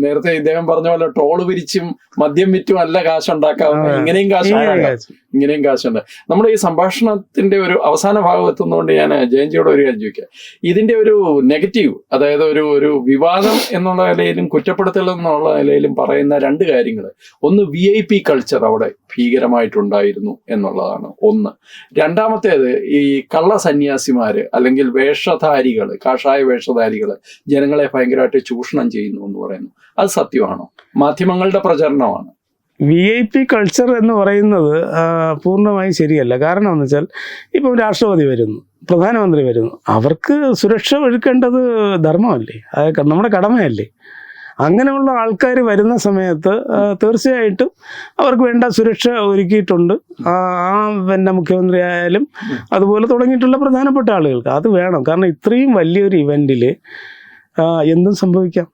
നേരത്തെ ഇദ്ദേഹം പറഞ്ഞ പോലെ ടോള് പിരിച്ചും മദ്യം വിറ്റും അല്ല കാശുണ്ടാക്കാവുന്ന, ഇങ്ങനെയും കാശുണ്ട്. നമ്മുടെ ഈ സംഭാഷണത്തിന്റെ ഒരു അവസാന ഭാഗം എത്തുന്നതുകൊണ്ട് ഞാൻ ജയന്തിയോട് ഒരു കാര്യം ചോദിക്കാം. ഇതിന്റെ ഒരു നെഗറ്റീവ്, അതായത് ഒരു വിവാദം എന്നുള്ള നിലയിലും കുറ്റപ്പെടുത്തൽ എന്നുള്ള നിലയിലും പറയുന്ന 2 കാര്യങ്ങൾ. ഒന്ന്, VIP കൾച്ചർ അവിടെ ഭീകരമായിട്ടുണ്ടായിരുന്നു എന്നുള്ളതാണ് ഒന്ന്. രണ്ടാമത്തേത്, ഈ കള്ള സന്യാസിമാര് അല്ലെങ്കിൽ വേഷധാരികള്, കാഷായ വേഷധാരികള് ജനങ്ങളെ ഭയങ്കരമായിട്ട് ചൂഷണം ചെയ്യുന്നു എന്ന് പറയുന്നു. അത് സത്യമാണോ? മാധ്യമങ്ങളുടെ പ്രചരണമാണ്. VIP കൾച്ചർ എന്ന് പറയുന്നത് പൂർണ്ണമായും ശരിയല്ല. കാരണം എന്ന് വെച്ചാൽ ഇപ്പം രാഷ്ട്രപതി വരുന്നു, പ്രധാനമന്ത്രി വരുന്നു, അവർക്ക് സുരക്ഷ ഒരുക്കേണ്ടത് ധർമ്മമല്ലേ, അത് നമ്മുടെ കടമയല്ലേ. അങ്ങനെയുള്ള ആൾക്കാർ വരുന്ന സമയത്ത് തീർച്ചയായിട്ടും അവർക്ക് വേണ്ട സുരക്ഷ ഒരുക്കിയിട്ടുണ്ട്. പിന്നെ മുഖ്യമന്ത്രി ആയാലും അതുപോലെ തുടങ്ങിയിട്ടുള്ള പ്രധാനപ്പെട്ട ആളുകൾക്ക് അത് വേണം. കാരണം ഇത്രയും വലിയൊരു ഇവൻറ്റിൽ എന്തും സംഭവിക്കാം.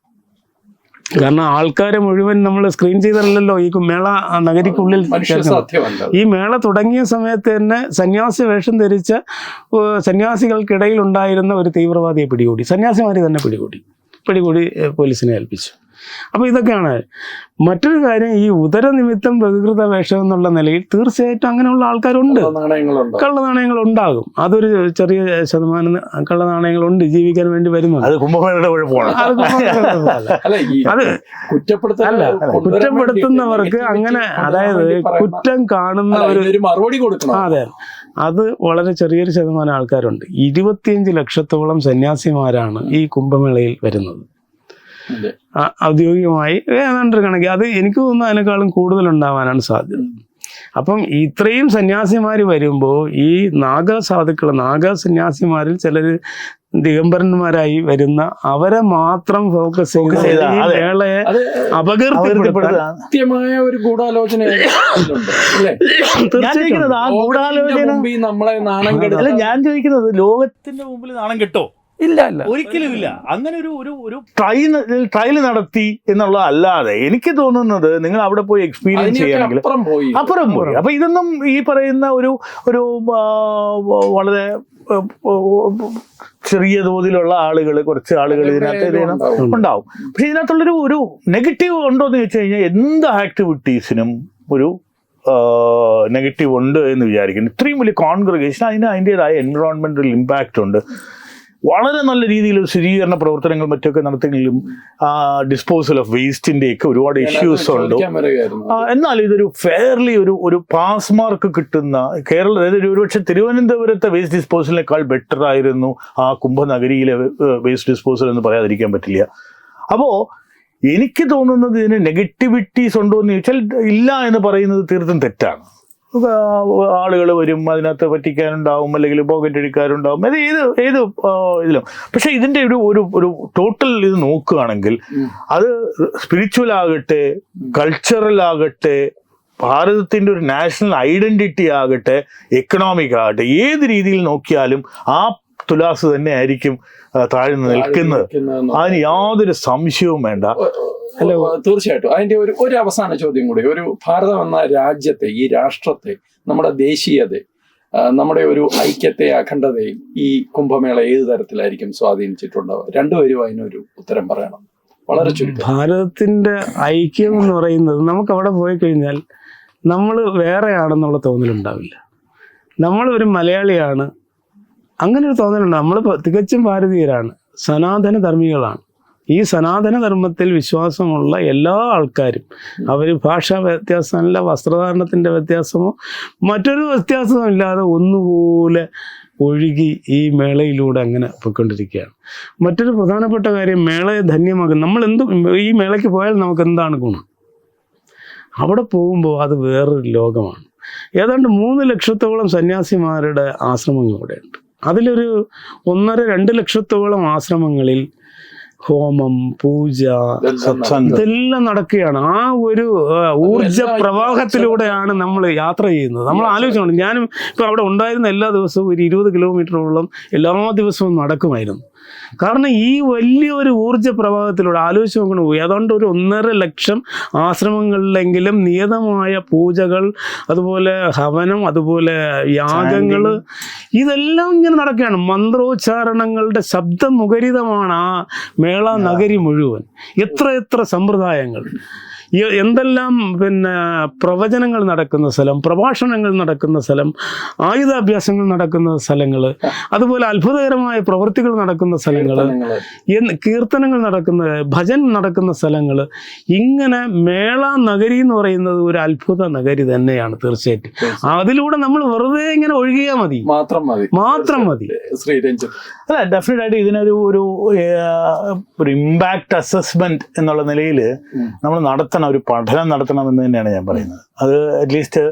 കാരണം ആൾക്കാരെ മുഴുവൻ നമ്മൾ സ്ക്രീൻ ചെയ്തല്ലോ ഈ മേള നഗരിക്കുള്ളിൽ. ഈ മേള തുടങ്ങിയ സമയത്ത് തന്നെ സന്യാസി വേഷം ധരിച്ച സന്യാസികൾക്കിടയിൽ ഉണ്ടായിരുന്ന ഒരു തീവ്രവാദിയെ പിടികൂടി, സന്യാസിമാരെ തന്നെ പിടികൂടി പോലീസിനെ ഏൽപ്പിച്ചു. അപ്പോൾ ഇതൊക്കെയാണ്. മറ്റൊരു കാര്യം, ഈ ഉദരനിമിത്തം ബഹിർകൃത വേഷം എന്നുള്ള നിലയിൽ തീർച്ചയായിട്ടും അങ്ങനെയുള്ള ആൾക്കാരുണ്ട്. കള്ളനാണയങ്ങൾ ഉണ്ടാകും. അതൊരു ചെറിയ ശതമാനം കള്ളനാണയങ്ങളുണ്ട് ജീവിക്കാൻ വേണ്ടി വരുന്നുണ്ട്. അത് കുറ്റപ്പെടുത്തുന്നവർക്ക് അങ്ങനെ, അതായത് കുറ്റം കാണുന്ന ഒരു മറുപടി കൊടുക്കണം. അതെ, അത് വളരെ ചെറിയൊരു ശതമാനം ആൾക്കാരുണ്ട്. 25 ലക്ഷത്തോളം സന്യാസിമാരാണ് ഈ കുംഭമേളയിൽ വരുന്നത്. ഔദ്യോഗികമായി ഏതാണ്ടൊരു കണക്ക്, അത് എനിക്ക് തോന്നുന്നു അതിനേക്കാളും കൂടുതലുണ്ടാവാനാണ് സാധ്യത. അപ്പം ഇത്രയും സന്യാസിമാർ വരുമ്പോൾ ഈ നാഗസാധുക്കൾ, നാഗസന്യാസിമാരിൽ ചിലർ ദിഗംബരന്മാരായി വരുന്ന അവരെ മാത്രം ഫോക്കസ് ചെയ്ത് ഈ മേളയെ കൃത്യമായ ഒരു ഗൂഢാലോചന. ഞാൻ ചോദിക്കുന്നത്, ലോകത്തിന്റെ മുമ്പിൽ നാണം കെട്ടോ? ഇല്ല, ഒരിക്കലും ഇല്ല. അങ്ങനെ ഒരു ട്രയൽ നടത്തി എന്നുള്ള അല്ലാതെ എനിക്ക് തോന്നുന്നത് നിങ്ങൾ അവിടെ പോയി എക്സ്പീരിയൻസ് ചെയ്യണമെങ്കിൽ അപ്പുറം പോയി. അപ്പൊ ഇതൊന്നും ഈ പറയുന്ന ഒരു വളരെ ചെറിയ തോതിലുള്ള ആളുകൾ, കുറച്ച് ആളുകൾ ഇതിനകത്ത് ഉണ്ടാവും. പക്ഷെ ഇതിനകത്തുള്ളൊരു നെഗറ്റീവ് ഉണ്ടോ എന്ന് ചോദിച്ചു കഴിഞ്ഞാൽ എന്ത് ആക്ടിവിറ്റീസിനും ഒരു നെഗറ്റീവ് ഉണ്ട് എന്ന് വിചാരിക്കുന്നു. ഇത്രയും വലിയ കോൺഗ്രിഗേഷൻ, അതിൻ്റെതായ എൻവിറോൺമെന്റൽ ഇമ്പാക്റ്റ് ഉണ്ട്. വളരെ നല്ല രീതിയിൽ ശുചീകരണ പ്രവർത്തനങ്ങൾ മറ്റൊക്കെ നടത്തുമെങ്കിലും ഡിസ്പോസൽ ഓഫ് വേസ്റ്റിന്റെ ഒക്കെ ഒരുപാട് ഇഷ്യൂസ് ഉണ്ട്. എന്നാൽ ഇതൊരു ഫെയർലി ഒരു പാസ് മാർക്ക് കിട്ടുന്ന അതായത് ഒരുപക്ഷെ തിരുവനന്തപുരത്തെ വേസ്റ്റ് ഡിസ്പോസലിനേക്കാൾ ബെറ്റർ ആയിരുന്നു ആ കുംഭനഗരിയിലെ വേസ്റ്റ് ഡിസ്പോസൽ എന്ന് പറയാതിരിക്കാൻ പറ്റില്ല. അപ്പോൾ എനിക്ക് തോന്നുന്നത് ഇതിന് നെഗറ്റിവിറ്റീസ് ഉണ്ടോ എന്ന് ചോദിച്ചാൽ ഇല്ല എന്ന് പറയുന്നത് തീർത്തും തെറ്റാണ്. ആളുകൾ വരും, അതിനകത്ത് പറ്റിക്കാനുണ്ടാവും, അല്ലെങ്കിൽ പോക്കറ്റ് അടിക്കാറുണ്ടാവും, അത് ഏത് ഇതിലും. പക്ഷെ ഇതിന്റെ ഒരു ടോട്ടൽ ഇത് നോക്കുകയാണെങ്കിൽ അത് സ്പിരിച്വൽ ആകട്ടെ, കൾച്ചറൽ ആകട്ടെ, ഭാരതത്തിന്റെ ഒരു നാഷണൽ ഐഡന്റിറ്റി ആകട്ടെ, എക്കണോമിക് ആകട്ടെ, ഏത് രീതിയിൽ നോക്കിയാലും ആ തുലാസ് തന്നെ ആയിരിക്കും താഴ്ന്നു നിൽക്കുന്നത്. അതിന് യാതൊരു സംശയവും വേണ്ട. തീർച്ചയായിട്ടും. അതിന്റെ ഒരു അവസാന ചോദ്യം കൂടി, ഒരു ഭാരതം എന്ന രാജ്യത്തെ, ഈ രാഷ്ട്രത്തെ, നമ്മുടെ ദേശീയത, നമ്മുടെ ഒരു ഐക്യത്തെ, അഖണ്ഡതയും ഈ കുംഭമേള ഏത് തരത്തിലായിരിക്കും സ്വാധീനിച്ചിട്ടുണ്ടാവുക? രണ്ടുപേരും അതിനൊരു ഉത്തരം പറയണം, വളരെ ചുരുക്കം. ഭാരതത്തിന്റെ ഐക്യം എന്ന് പറയുന്നത്, നമുക്ക് അവിടെ പോയി കഴിഞ്ഞാൽ നമ്മൾ വേറെയാണെന്നുള്ള തോന്നലുണ്ടാവില്ല. നമ്മളൊരു മലയാളിയാണ്, അങ്ങനെ ഒരു തോന്നലുണ്ട്. നമ്മൾ തികച്ചും ഭാരതീയരാണ്, സനാതന ധർമ്മികളാണ്. ഈ സനാതന ധർമ്മത്തിൽ വിശ്വാസമുള്ള എല്ലാ ആൾക്കാരും, അവർ ഭാഷാ വ്യത്യാസമല്ല, വസ്ത്രധാരണത്തിൻ്റെ വ്യത്യാസമോ മറ്റൊരു വ്യത്യാസമോ ഇല്ലാതെ ഒന്നുപോലെ ഒഴുകി ഈ മേളയിലൂടെ അങ്ങനെ പോയിക്കൊണ്ടിരിക്കുകയാണ്. മറ്റൊരു പ്രധാനപ്പെട്ട കാര്യം, മേളയെ ധന്യമാക്കും. ഈ മേളയ്ക്ക് പോയാൽ നമുക്ക് എന്താണ് ഗുണം? അവിടെ പോകുമ്പോൾ അത് വേറൊരു ലോകമാണ്. ഏതാണ്ട് 3 ലക്ഷത്തോളം സന്യാസിമാരുടെ ആശ്രമങ്ങൾ ഇവിടെയുണ്ട്. അതിലൊരു 1.5-2 ലക്ഷത്തോളം ആശ്രമങ്ങളിൽ ഹോമം, പൂജ, ഇതെല്ലാം നടക്കുകയാണ്. ആ ഒരു ഊർജ പ്രവാഹത്തിലൂടെയാണ് നമ്മൾ യാത്ര ചെയ്യുന്നത്. നമ്മൾ ആലോചിച്ചോണ്ട്, ഞാനും ഇപ്പം അവിടെ ഉണ്ടായിരുന്ന എല്ലാ ദിവസവും ഒരു 20 കിലോമീറ്ററോളം എല്ലാ ദിവസവും നടക്കുമായിരുന്നു. കാരണം ഈ വലിയൊരു ഊർജ പ്രവാഹത്തിലൂടെ ആലോചിച്ച് നോക്കണം, ഏതാണ്ട് ഒരു 1.5 ലക്ഷം ആശ്രമങ്ങളിലെങ്കിലും നിയതമായ പൂജകൾ, അതുപോലെ ഹവനം, അതുപോലെ യാഗങ്ങൾ, ഇതെല്ലാം ഇങ്ങനെ നടക്കുകയാണ്. മന്ത്രോച്ചാരണങ്ങളുടെ ശബ്ദമുഖരിതമാണ് ആ മേള നഗരി മുഴുവൻ. എത്ര സമ്പ്രദായങ്ങൾ, എന്തെല്ലാം പ്രവചനങ്ങൾ നടക്കുന്ന സ്ഥലം, പ്രഭാഷണങ്ങൾ നടക്കുന്ന സ്ഥലം, ആയുധാഭ്യാസങ്ങൾ നടക്കുന്ന സ്ഥലങ്ങൾ, അതുപോലെ അത്ഭുതകരമായ പ്രവൃത്തികൾ നടക്കുന്ന സ്ഥലങ്ങൾ, കീർത്തനങ്ങൾ നടക്കുന്ന, ഭജൻ നടക്കുന്ന സ്ഥലങ്ങൾ. ഇങ്ങനെ മേള നഗരി എന്ന് പറയുന്നത് ഒരു അത്ഭുത നഗരി തന്നെയാണ് തീർച്ചയായിട്ടും. അതിലൂടെ നമ്മൾ വെറുതെ ഇങ്ങനെ ഒഴുകിയാൽ മതി, മാത്രം മതി. അല്ല, ഡെഫിനറ്റ് ആയിട്ട് ഇതിനൊരു ഒരു ഇമ്പാക്ട് അസസ്മെന്റ് എന്നുള്ള നിലയിൽ നമ്മൾ ഒരു പഠനം നടത്തണം എന്ന് തന്നെയാണ് ഞാൻ പറയുന്നത്. അത് അറ്റ്ലീസ്റ്റ്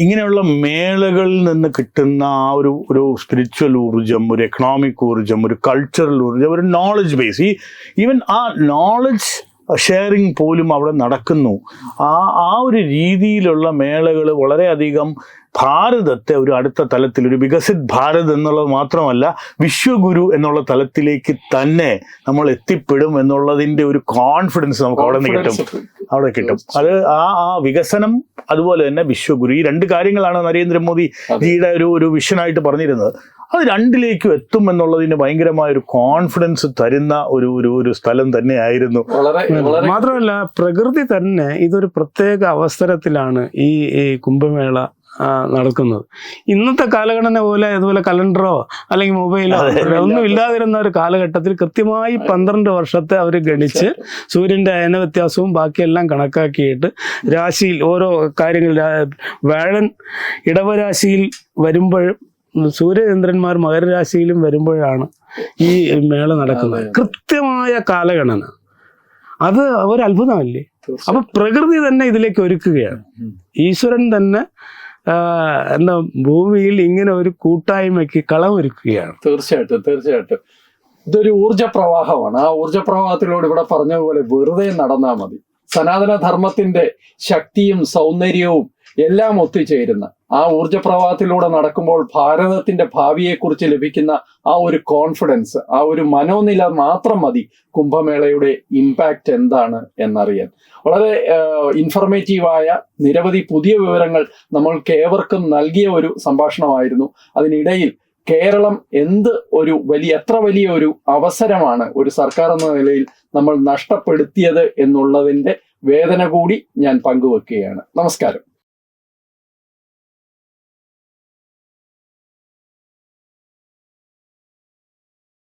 ഇങ്ങനെയുള്ള മേളകളിൽ നിന്ന് കിട്ടുന്ന ആ ഒരു സ്പിരിച്വൽ ഊർജം, ഒരു എക്കണോമിക് ഊർജം, ഒരു കൾച്ചറൽ ഊർജം, ഒരു നോളജ് ബേസ്, ഈവൻ ആ നോളജ് ഷെയറിങ് പോലും അവിടെ നടക്കുന്നു. ആ ഒരു രീതിയിലുള്ള മേളകൾ വളരെയധികം ഭാരതത്തെ ഒരു അടുത്ത തലത്തിൽ, ഒരു വികസിത് ഭാരത് എന്നുള്ളത് മാത്രമല്ല, വിശ്വഗുരു എന്നുള്ള തലത്തിലേക്ക് തന്നെ നമ്മൾ എത്തിപ്പെടും എന്നുള്ളതിൻ്റെ ഒരു കോൺഫിഡൻസ് നമുക്ക് അവിടെ കിട്ടും. അത് ആ വികസനം, അതുപോലെ തന്നെ വിശ്വഗുരു, ഈ 2 കാര്യങ്ങളാണ് നരേന്ദ്രമോദിജിയുടെ ഒരു വിഷനായിട്ട് പറഞ്ഞിരുന്നത്. അത് 2ലേക്കും എത്തും എന്നുള്ളതിന് ഭയങ്കരമായ ഒരു കോൺഫിഡൻസ് തരുന്ന ഒരു സ്ഥലം തന്നെയായിരുന്നു. മാത്രമല്ല, പ്രകൃതി തന്നെ ഇതൊരു പ്രത്യേക അവസരത്തിലാണ് ഈ കുംഭമേള നടക്കുന്നത്. ഇന്നത്തെ കാലഘടന പോലെ ഇതുപോലെ കലണ്ടറോ അല്ലെങ്കിൽ മൊബൈലോ ഒന്നും ഇല്ലാതിരുന്ന ഒരു കാലഘട്ടത്തിൽ കൃത്യമായി 12 വർഷത്തെ അവർ ഗണിച്ച് സൂര്യൻ്റെ അയന വ്യത്യാസവും ബാക്കിയെല്ലാം കണക്കാക്കിയിട്ട് രാശിയിൽ ഓരോ കാര്യങ്ങൾ, വ്യാഴൻ ഇടവരാശിയിൽ വരുമ്പോഴും സൂര്യചന്ദ്രന്മാർ മകരരാശിയിലും വരുമ്പോഴാണ് ഈ മേള നടക്കുന്നത്. കൃത്യമായ കാലഗണന, അത് ഒരു അത്ഭുതമല്ലേ? അപ്പൊ പ്രകൃതി തന്നെ ഇതിലേക്ക് ഒരുക്കുകയാണ്. ഈശ്വരൻ തന്നെ ഭൂമിയിൽ ഇങ്ങനെ ഒരു കൂട്ടായ്മയ്ക്ക് കളമൊരുക്കുകയാണ്. തീർച്ചയായിട്ടും ഇതൊരു ഊർജ പ്രവാഹമാണ്. ആ ഊർജ പ്രവാഹത്തിലൂടെ ഇവിടെ പറഞ്ഞ പോലെ വെറുതെ നടന്നാൽ മതി. സനാതന ധർമ്മത്തിന്റെ ശക്തിയും സൗന്ദര്യവും എല്ലാം ഒത്തുചേരുന്ന ആ ഊർജ പ്രവാഹത്തിലൂടെ നടക്കുമ്പോൾ ഭാരതത്തിന്റെ ഭാവിയെക്കുറിച്ച് ലഭിക്കുന്ന ആ ഒരു കോൺഫിഡൻസ്, ആ ഒരു മനോനില മാത്രം മതി കുംഭമേളയുടെ ഇമ്പാക്റ്റ് എന്താണ് എന്നറിയാൻ. വളരെ ഇൻഫർമേറ്റീവായ നിരവധി പുതിയ വിവരങ്ങൾ നമ്മൾക്ക് ഏവർക്കും നൽകിയ ഒരു സംഭാഷണമായിരുന്നു. അതിനിടയിൽ കേരളം എത്ര വലിയ ഒരു അവസരമാണ് ഒരു സർക്കാർ എന്ന നിലയിൽ നമ്മൾ നഷ്ടപ്പെടുത്തിയത് എന്നുള്ളതിന്റെ വേദന കൂടി ഞാൻ പങ്കുവെക്കുകയാണ്. നമസ്കാരം.